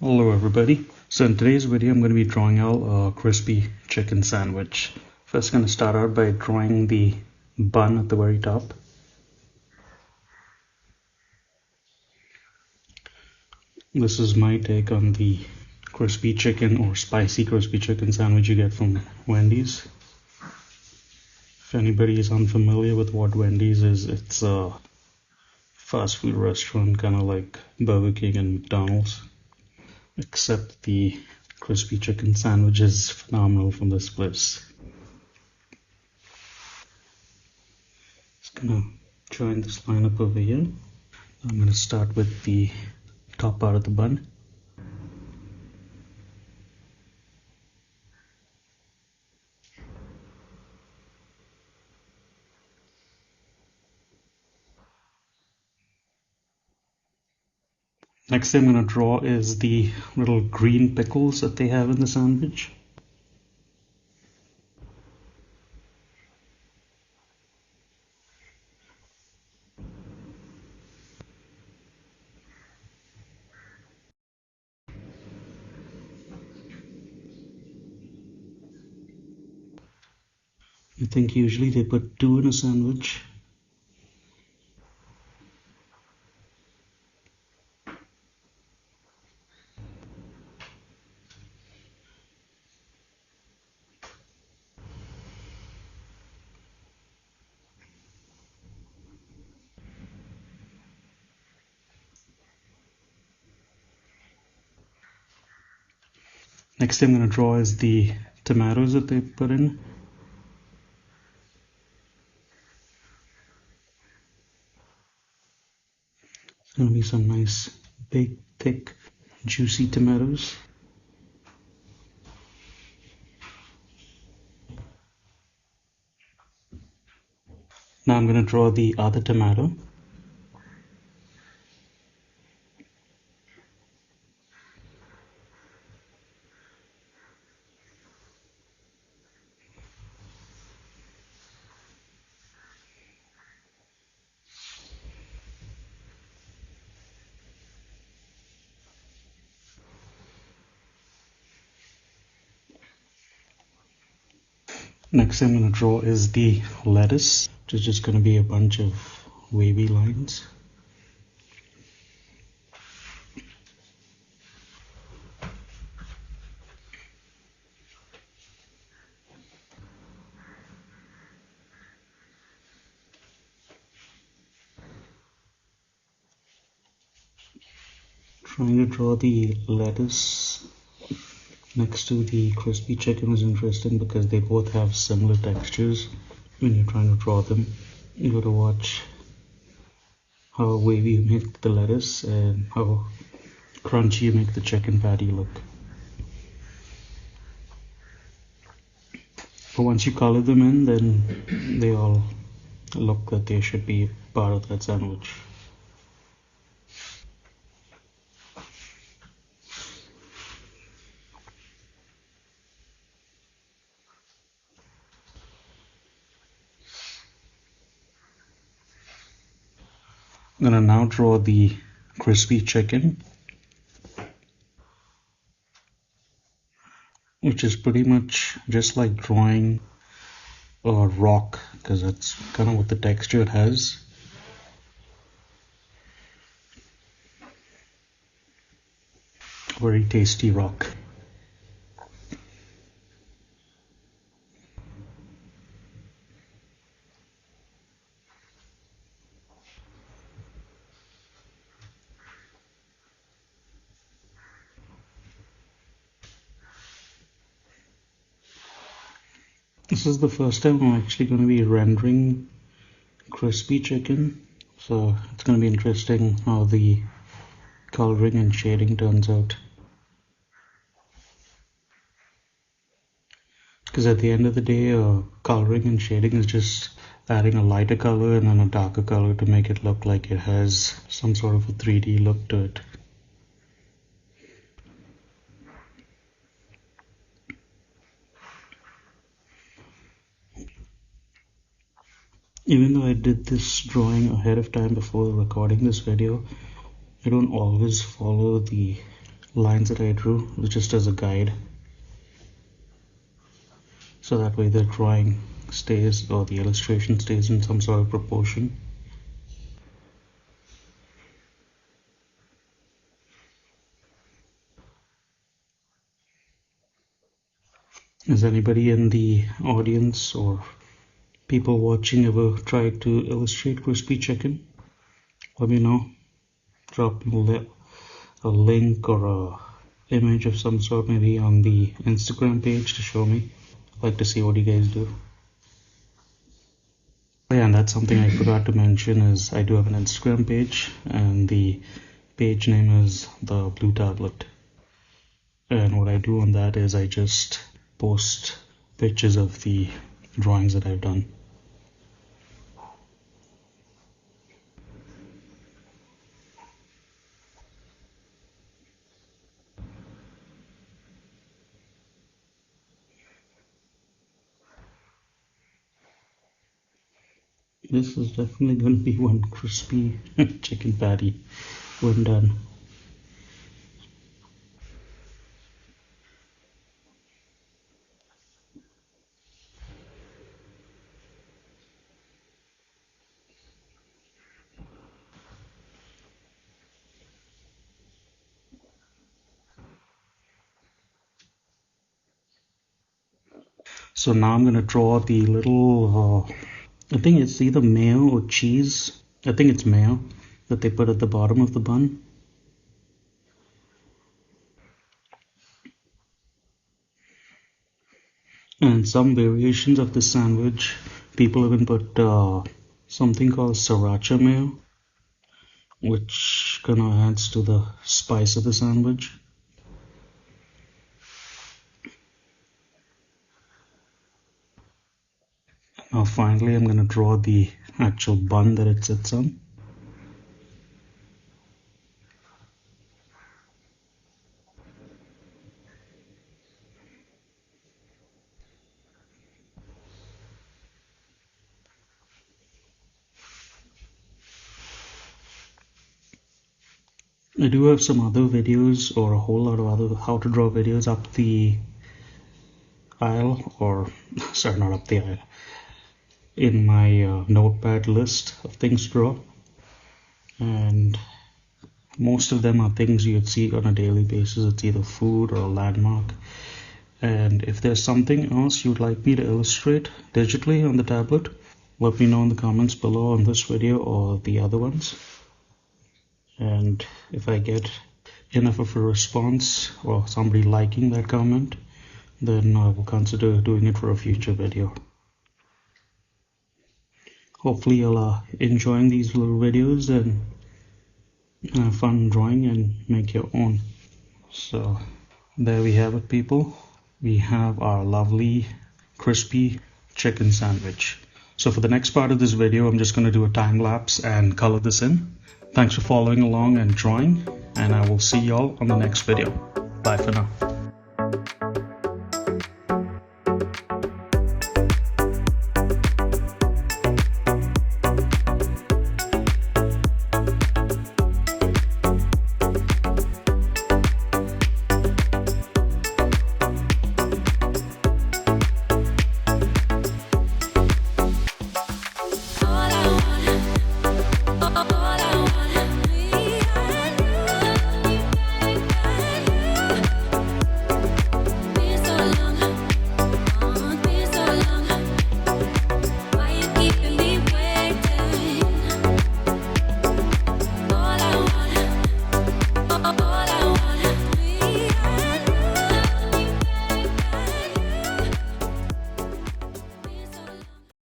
Hello everybody. So in today's video I'm going to be drawing out a crispy chicken sandwich. First going to start out by drawing the bun at the very top. This is my take on the crispy chicken or spicy crispy chicken sandwich you get from Wendy's. If anybody is unfamiliar with what Wendy's is, it's a fast food restaurant kind of like Burger King and McDonald's. Except the crispy chicken sandwich is phenomenal from this place. Just gonna join this line up over here. I'm gonna start with the top part of the bun. Next thing I'm gonna draw is the little green pickles that they have in the sandwich. I think usually they put 2 in a sandwich. Next thing I'm going to draw is the tomatoes that they put in. It's going to be some nice, big, thick, juicy tomatoes. Now I'm going to draw the other tomato. Next thing I'm going to draw is the lettuce, which is just going to be a bunch of wavy lines. Trying to draw the lettuce next to the crispy chicken is interesting because they both have similar textures. When you're trying to draw them, you got to watch how wavy you make the lettuce and how crunchy you make the chicken patty look. But once you color them in, then they all look that they should be part of that sandwich. I'm gonna now draw the crispy chicken, which is pretty much just like drawing a rock, because that's kind of what the texture it has. Very tasty rock. This is the first time I'm actually going to be rendering crispy chicken, so it's going to be interesting how the coloring and shading turns out. Because at the end of the day, coloring and shading is just adding a lighter color and then a darker color to make it look like it has some sort of a 3D look to it. Even though I did this drawing ahead of time before recording this video, I don't always follow the lines that I drew just as a guide, so that way the drawing stays, or the illustration stays, in some sort of proportion. Has anybody in the audience or people watching ever tried to illustrate crispy chicken? Let me know. Drop a link or a image of some sort, maybe on the Instagram page, to show me. I'd like to see what you guys do. Yeah, and that's something I forgot to mention, is I do have an Instagram page, and the page name is The Blue Tablet. And what I do on that is I just post pictures of the drawings that I've done. This is definitely going to be one crispy chicken patty when done. So now I'm going to draw the little, I think it's either mayo or cheese. I think it's mayo that they put at the bottom of the bun. And some variations of the sandwich, people even put something called sriracha mayo, which kind of adds to the spice of the sandwich. Now finally I'm going to draw the actual bun that it sits on. I do have some other videos, or a whole lot of other how to draw videos up the aisle, or sorry, not up the aisle, in my notepad list of things to draw, and most of them are things you'd see on a daily basis. It's either food or a landmark. And if there's something else you'd like me to illustrate digitally on the tablet, let me know in the comments below on this video or the other ones. And if I get enough of a response or somebody liking that comment, then I will consider doing it for a future video. Hopefully you're enjoying these little videos and have fun drawing and make your own. So there we have it, people. We have our lovely crispy chicken sandwich. So for the next part of this video, I'm just going to do a time lapse and color this in. Thanks for following along and drawing, and I will see y'all on the next video. Bye for now.